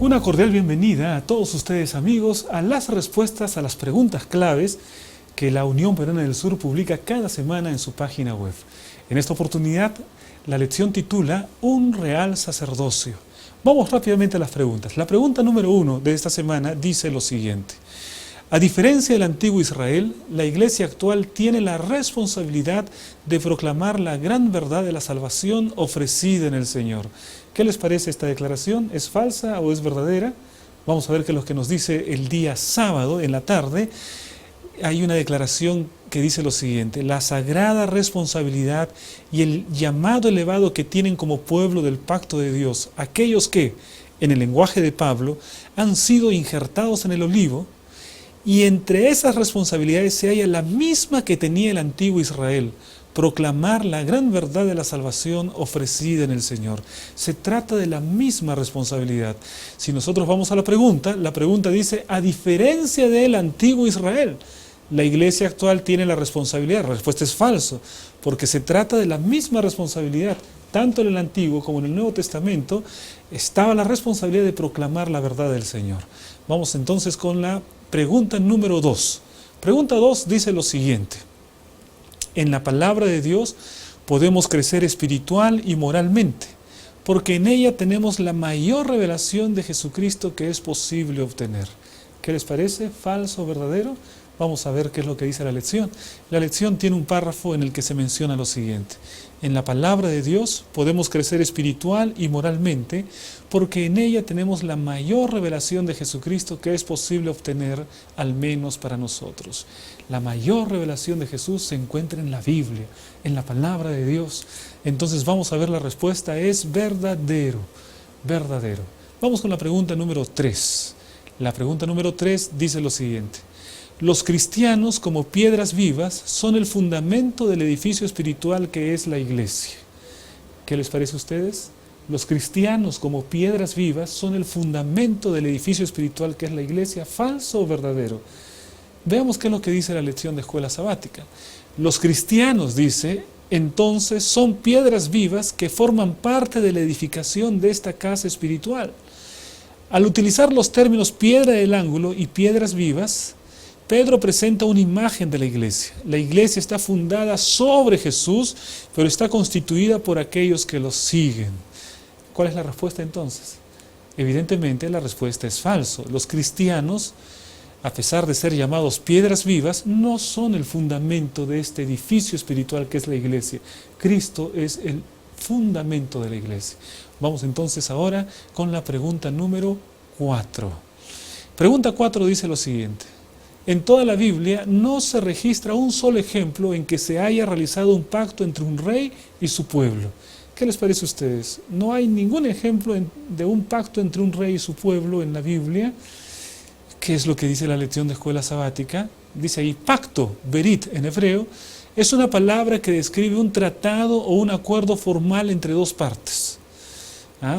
Una cordial bienvenida a todos ustedes, amigos, a las respuestas a las preguntas claves que la Unión Peruana del Sur publica cada semana en su página web. En esta oportunidad, la lección titula Un real sacerdocio. Vamos rápidamente a las preguntas. La pregunta número 1 de esta semana dice lo siguiente. A diferencia del antiguo Israel, la Iglesia actual tiene la responsabilidad de proclamar la gran verdad de la salvación ofrecida en el Señor. ¿Qué les parece esta declaración? ¿Es falsa o es verdadera? Vamos a ver qué es lo que nos dice el día sábado en la tarde. Hay una declaración que dice lo siguiente: la sagrada responsabilidad y el llamado elevado que tienen como pueblo del pacto de Dios, aquellos que, en el lenguaje de Pablo, han sido injertados en el olivo, y entre esas responsabilidades se halla la misma que tenía el antiguo Israel: proclamar la gran verdad de la salvación ofrecida en el Señor. Se trata de la misma responsabilidad. Si nosotros vamos a la pregunta dice, a diferencia del antiguo Israel, la Iglesia actual tiene la responsabilidad. La respuesta es falso, porque se trata de la misma responsabilidad. Tanto en el Antiguo como en el Nuevo Testamento estaba la responsabilidad de proclamar la verdad del Señor. Vamos entonces con la pregunta número 2. Pregunta 2 dice lo siguiente. En la palabra de Dios podemos crecer espiritual y moralmente, porque en ella tenemos la mayor revelación de Jesucristo que es posible obtener. ¿Qué les parece? ¿Falso o verdadero? Vamos a ver qué es lo que dice la lección. La lección tiene un párrafo en el que se menciona lo siguiente. En la palabra de Dios podemos crecer espiritual y moralmente, porque en ella tenemos la mayor revelación de Jesucristo que es posible obtener, al menos para nosotros. La mayor revelación de Jesús se encuentra en la Biblia, en la palabra de Dios. Entonces vamos a ver la respuesta, es verdadero, verdadero. Vamos con la pregunta número 3. La pregunta número 3 dice lo siguiente. Los cristianos, como piedras vivas, son el fundamento del edificio espiritual que es la Iglesia. ¿Qué les parece a ustedes? Los cristianos, como piedras vivas, son el fundamento del edificio espiritual que es la Iglesia. ¿Falso o verdadero? Veamos qué es lo que dice la lección de escuela sabática. Los cristianos, dice, entonces son piedras vivas que forman parte de la edificación de esta casa espiritual. Al utilizar los términos piedra del ángulo y piedras vivas, Pedro presenta una imagen de la iglesia. La iglesia está fundada sobre Jesús, pero está constituida por aquellos que los siguen. ¿Cuál es la respuesta entonces? Evidentemente la respuesta es falso. Los cristianos, a pesar de ser llamados piedras vivas, no son el fundamento de este edificio espiritual que es la iglesia. Cristo es el fundamento de la iglesia. Vamos entonces ahora con la pregunta número 4. Pregunta 4 dice lo siguiente. En toda la Biblia no se registra un solo ejemplo en que se haya realizado un pacto entre un rey y su pueblo. ¿Qué les parece a ustedes? No hay ningún ejemplo de un pacto entre un rey y su pueblo en la Biblia. ¿Qué es lo que dice la lección de escuela sabática? Dice ahí, pacto, berit en hebreo, es una palabra que describe un tratado o un acuerdo formal entre dos partes.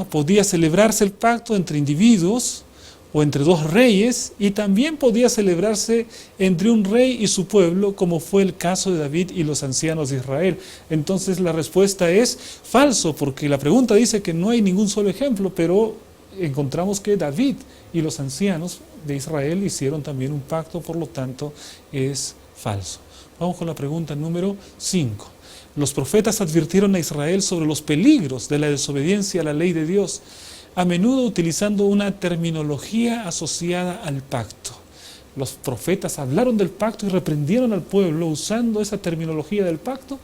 Podía celebrarse el pacto entre individuos o entre dos reyes, y también podía celebrarse entre un rey y su pueblo, como fue el caso de David y los ancianos de Israel. Entonces la respuesta es falso, porque la pregunta dice que no hay ningún solo ejemplo, pero encontramos que David y los ancianos de Israel hicieron también un pacto, por lo tanto es falso. Vamos con la pregunta número 5. Los profetas advirtieron a Israel sobre los peligros de la desobediencia a la ley de Dios, a menudo utilizando una terminología asociada al pacto. Los profetas hablaron del pacto y reprendieron al pueblo usando esa terminología del pacto.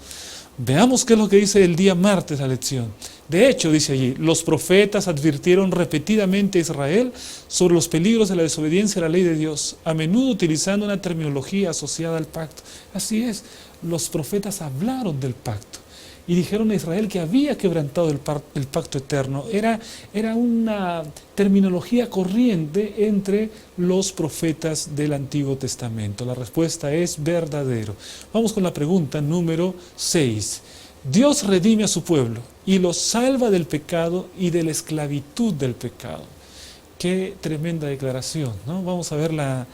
Veamos qué es lo que dice el día martes la lección. De hecho, dice allí, los profetas advirtieron repetidamente a Israel sobre los peligros de la desobediencia a la ley de Dios, a menudo utilizando una terminología asociada al pacto. Así es, los profetas hablaron del pacto y dijeron a Israel que había quebrantado el pacto eterno. Era una terminología corriente entre los profetas del Antiguo Testamento. La respuesta es verdadero. Vamos con la pregunta número 6. Dios redime a su pueblo y los salva del pecado y de la esclavitud del pecado. Qué tremenda declaración, ¿no? Vamos a ver la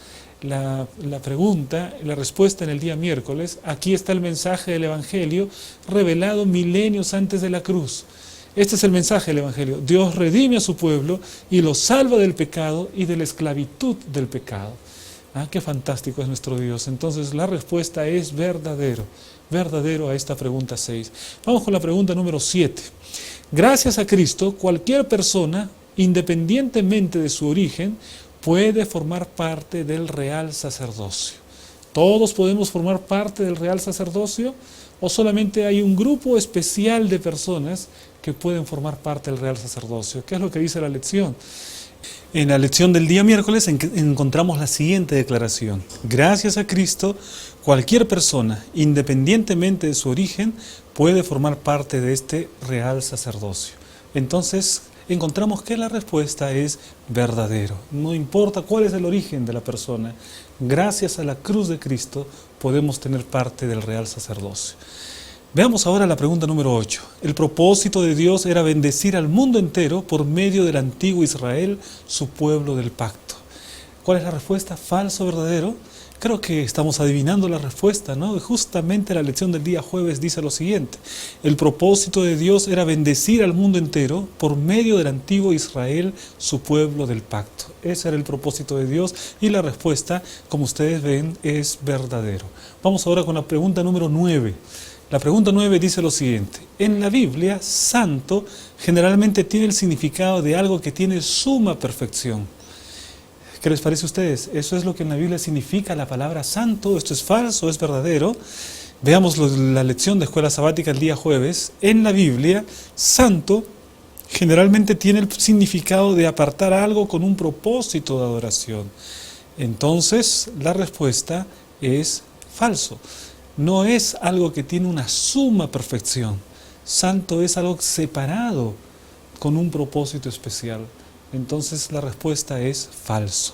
pregunta, la respuesta en el día miércoles. Aquí está el mensaje del Evangelio revelado milenios antes de la cruz. Este es el mensaje del Evangelio. Dios redime a su pueblo y lo salva del pecado y de la esclavitud del pecado. Ah, qué fantástico es nuestro Dios. Entonces la respuesta es verdadero. Verdadero a esta pregunta 6. Vamos con la pregunta número 7. Gracias a Cristo, cualquier persona, independientemente de su origen, puede formar parte del real sacerdocio. ¿Todos podemos formar parte del real sacerdocio? ¿O solamente hay un grupo especial de personas que pueden formar parte del real sacerdocio? ¿Qué es lo que dice la lección? En la lección del día miércoles encontramos la siguiente declaración. Gracias a Cristo, cualquier persona, independientemente de su origen, puede formar parte de este real sacerdocio. Entonces, encontramos que la respuesta es verdadero. No importa cuál es el origen de la persona, gracias a la cruz de Cristo podemos tener parte del real sacerdocio. Veamos ahora la pregunta número 8. El propósito de Dios era bendecir al mundo entero por medio del antiguo Israel, su pueblo del pacto. ¿Cuál es la respuesta? ¿Falso o verdadero? Creo que estamos adivinando la respuesta, ¿no? Justamente la lección del día jueves dice lo siguiente. El propósito de Dios era bendecir al mundo entero por medio del antiguo Israel, su pueblo del pacto. Ese era el propósito de Dios y la respuesta, como ustedes ven, es verdadero. Vamos ahora con la pregunta número 9. La pregunta 9 dice lo siguiente. En la Biblia, santo generalmente tiene el significado de algo que tiene suma perfección. ¿Qué les parece a ustedes? Eso es lo que en la Biblia significa la palabra santo. ¿Esto es falso? ¿Es verdadero? Veamos la lección de escuela sabática el día jueves. En la Biblia, santo generalmente tiene el significado de apartar algo con un propósito de adoración. Entonces, la respuesta es falso. No es algo que tiene una suma perfección. Santo es algo separado con un propósito especial. Entonces la respuesta es falso.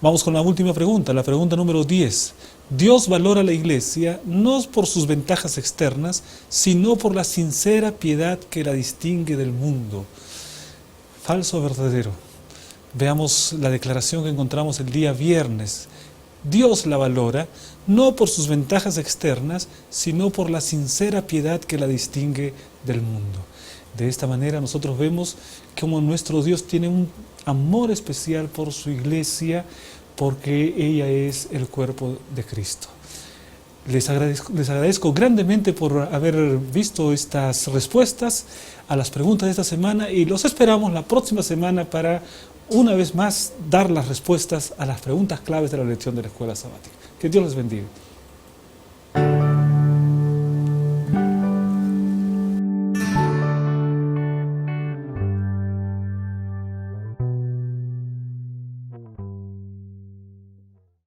Vamos con la última pregunta, la pregunta número 10. Dios valora a la iglesia no por sus ventajas externas, sino por la sincera piedad que la distingue del mundo. ¿Falso o verdadero? Veamos la declaración que encontramos el día viernes. Dios la valora no por sus ventajas externas, sino por la sincera piedad que la distingue del mundo. De esta manera nosotros vemos cómo nuestro Dios tiene un amor especial por su iglesia, porque ella es el cuerpo de Cristo. Les agradezco grandemente por haber visto estas respuestas a las preguntas de esta semana y los esperamos la próxima semana para una vez más dar las respuestas a las preguntas claves de la lección de la escuela sabática. Que Dios les bendiga.